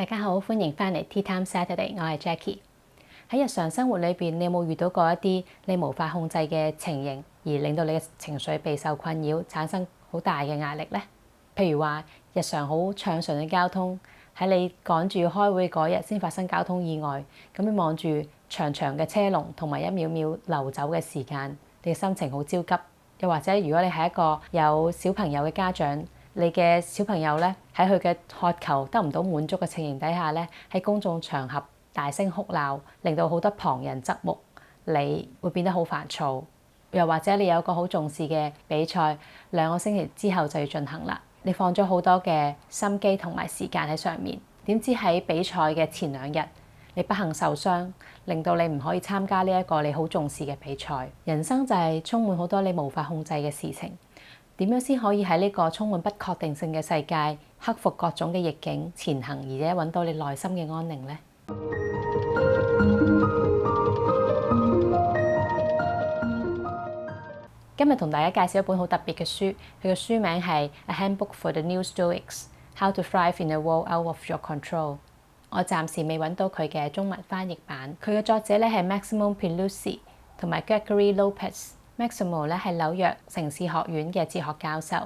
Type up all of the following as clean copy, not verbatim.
大家好，歡迎翻嚟 Tea Time Saturday，我係 Jackie。喺日常生活裏邊，你有冇遇到過一啲你無法控制嘅情形，而令到你嘅情緒備受困擾，產生好大嘅壓力呢？譬如話日常好暢順嘅交通，喺你趕住要開會嗰日先發生交通意外，咁你望住長長嘅車龍同埋一秒秒流走嘅時間，你嘅心情好焦急。又或者如果你係一個有小朋友嘅家長，你嘅小朋友咧喺佢嘅渴求得唔到滿足嘅情形底下咧，喺公眾場合大聲哭鬧，令到好多旁人側目，你會變得好煩躁。又或者你有一個好重視嘅比賽，2個星期之後就要進行啦，你放咗好多嘅心機同埋時間喺上面，點知喺比賽嘅前2日，你不幸受傷，令到你唔可以參加呢一個你好重視嘅比賽。人生就係充滿好多你無法控制嘅事情。點樣先可以喺呢個充滿不確定性嘅世界，克服各種嘅逆境前行，而且揾到你內心嘅安寧呢？今日同大家介紹一本好特別嘅書，佢嘅書名係《A Handbook for the New Stoics: How to Thrive in a World Out of Your Control》。我暫時未揾到佢嘅中文翻譯版。佢嘅作者咧係 Maximo Pilusi 同埋 Gregory Lopez。Maximo 咧係紐約城市學院嘅哲學教授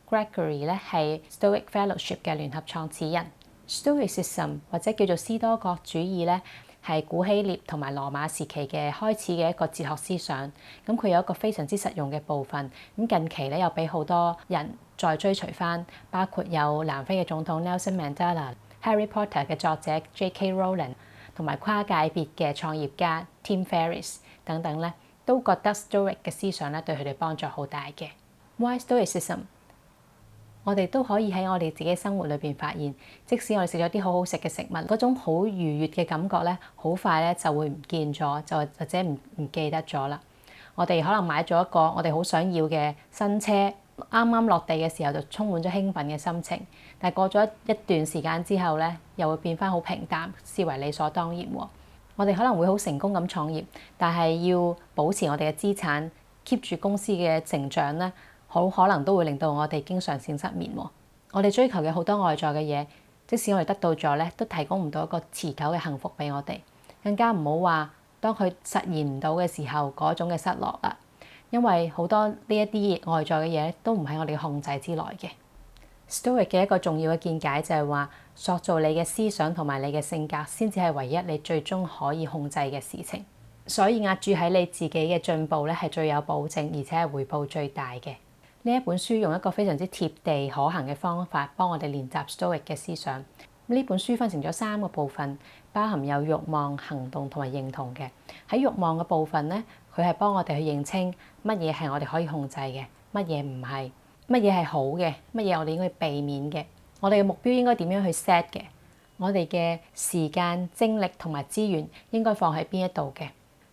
，Gregory 咧係 Stoic Fellowship 嘅聯合創始人。Stoicism 或者叫做斯多葛主義咧，係古希臘同埋羅馬時期嘅開始嘅一個哲學思想。咁佢有一個非常之實用嘅部分。咁近期咧又俾好多人再追隨翻，包括有南非嘅總統 Nelson Mandela、Harry Potter 嘅作者 J.K. Rowling 同埋跨界別嘅創業家 Tim Ferriss 等等咧，都覺得 Stoic 嘅思想咧對佢哋幫助好大嘅。Why Stoicism？ 我哋都可以喺我哋自己生活裏邊發現，即使我哋食咗啲好好食嘅食物，嗰種好愉悅嘅感覺咧，好快咧就會唔見咗，就或者唔記得咗啦。我哋可能買咗一個我哋好想要嘅新車，啱啱落地嘅時候就充滿咗興奮嘅心情，但係過咗一段時間之後咧，又會變翻好平淡，視為理所當然喎。我哋可能會好成功咁創業，但係要保持我哋嘅資產 keep 住公司嘅成長咧，好可能都會令到我哋經常性失眠喎。我哋追求嘅好多外在嘅嘢，即使我哋得到咗咧，都提供唔到一個持久嘅幸福俾我哋。更加唔好話當佢實現唔到嘅時候嗰種嘅失落啦，因為好多呢一啲外在嘅嘢都唔喺我哋嘅控制之內嘅。Stoic 嘅一個重要嘅見解就係話，塑造你嘅思想同埋你嘅性格，先至係唯一你最終可以控制嘅事情。所以壓住喺你自己嘅進步咧，係最有保證，而且係回報最大嘅。呢一本書用一個非常之貼地可行嘅方法，幫我哋練習 Stoic 嘅思想。呢本書分成咗3個部分，包含有慾望、行動同埋認同嘅。喺慾望嘅部分咧，佢係幫我哋去認清乜嘢係我哋可以控制嘅，乜嘢唔係。乜嘢係好嘅，乜嘢我哋應該避免嘅，我哋嘅目標應該點樣去 set 嘅，我哋嘅時間、精力同埋資源應該放喺邊一度嘅。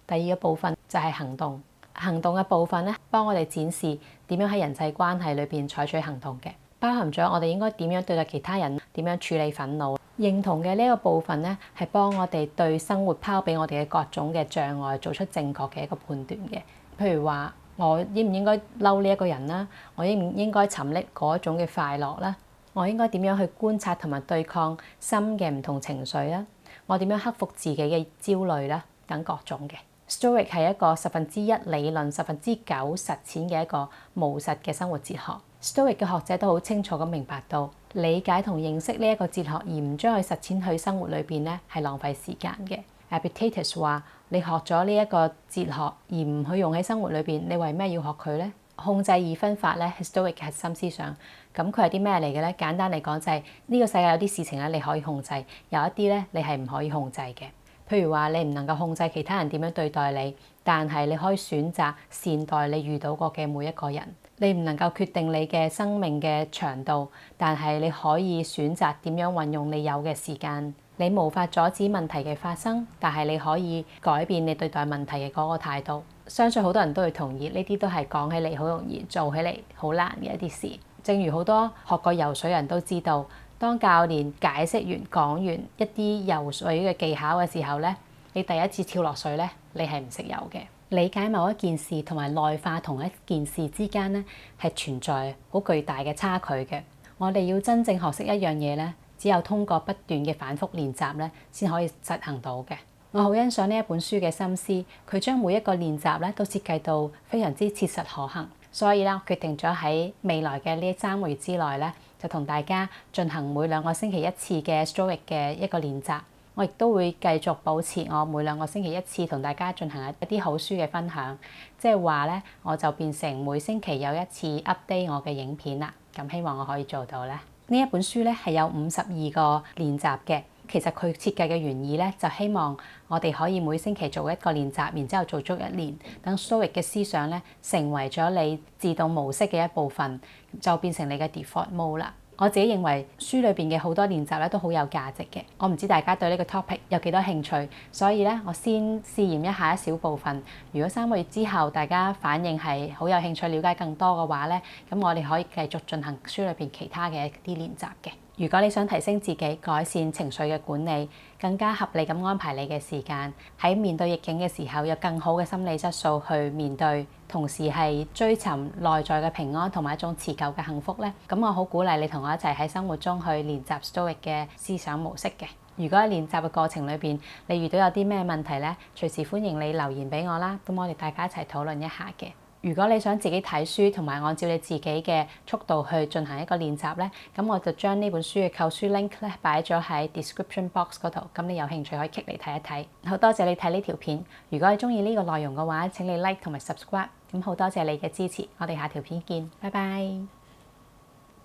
第2個部分就係行動，行動嘅部分咧，幫我哋展示點樣喺人際關係裏邊採取行動嘅，包含咗我哋應該點樣對待其他人，點樣處理憤怒。認同嘅呢個部分咧，係幫我哋對生活拋俾我哋嘅各種嘅障礙做出正確嘅一個判斷嘅。譬如話，我應唔應該嬲呢一個人啦？我應唔應該尋覓嗰種嘅快樂啦？我應該點樣去觀察同埋對抗心嘅唔同情緒啦？我點樣克服自己嘅焦慮啦？等各種嘅。Stoic 係一個1/10理論、9%實踐嘅一個務實嘅生活哲學。Stoic 嘅學者都好清楚咁明白到，理解同認識呢一個哲學而唔將佢實踐去生活裏邊咧，係浪費時間嘅。Epictetus 話：你學咗呢一個哲學而唔去用喺生活裏邊，你為咩要學佢呢？控制2分法咧係 Stoic 嘅核心思想。咁佢係啲咩嚟嘅咧？簡單嚟講就係呢個世界有啲事情咧你可以控制，有一啲咧你係唔可以控制嘅。譬如話你唔能夠控制其他人點樣對待你，但係你可以選擇善待你遇到過嘅每一個人。你唔能夠決定你嘅生命嘅長度，但係你可以選擇點樣運用你有嘅時間。你無法阻止問題嘅發生，但係你可以改變你對待問題嘅嗰個態度。相信好多人都會同意，呢啲都係講起嚟好容易，做起嚟好難嘅一啲事。正如好多學過游水人都知道，當教練解釋完講完一啲游水嘅技巧嘅時候咧，你第一次跳落水咧，你係唔識游嘅。理解某一件事同埋內化同一件事之間咧，係存在好巨大嘅差距嘅。我哋要真正學識一樣嘢咧，只有通過不斷嘅反覆練習咧，先可以實行到嘅。我好欣賞呢一本書嘅心思，佢將每一個練習咧都設計到非常之切實可行。所以咧，我決定咗喺未來嘅呢3個月之內咧，就同大家進行每2個星期1次嘅 Stoic 嘅一個練習。我亦都會繼續保持我每2個星期1次同大家進行一啲好書嘅分享。即係話咧，我就變成每星期有1次 update 我嘅影片啦。咁希望我可以做到咧。呢一本書咧係有52個練習嘅。其實佢設計嘅原意咧，就希望我哋可以每星期做一個練習，然之後做足1年，等 Stoic 嘅思想咧成為咗你自動模式嘅一部分，就變成你嘅 default mode 啦。我自己認為書裏邊嘅好多練習咧都好有價值嘅。我唔知大家對呢個 topic 有幾多興趣，所以咧我先試驗一下一小部分。如果3個月之後大家反應係好有興趣，了解更多嘅話咧，咁我哋可以繼續進行書裏邊其他嘅一啲練習嘅。如果你想提升自己、改善情緒嘅管理，更加合理咁安排你嘅時間，喺面對逆境嘅時候有更好嘅心理質素去面對，同時係追尋內在嘅平安同埋一種持久嘅幸福咧，咁我好鼓勵你同我一齊喺生活中去練習 Stoic 嘅思想模式嘅。如果喺練習嘅過程裏邊，你遇到有啲咩問題咧，隨時歡迎你留言俾我啦，咁我哋大家一齊討論一下嘅。如果你想自己睇書同埋按照你自己嘅速度去進行一個練習咧，咁我就將呢本書嘅購書 link 咧擺咗喺 description box 嗰度，咁你有興趣可以 click 嚟睇一睇。好多謝你睇呢條片，如果你中意呢個內容嘅話，請你 like 同埋 subscribe，咁好多謝你嘅支持，我哋下條片見，拜拜。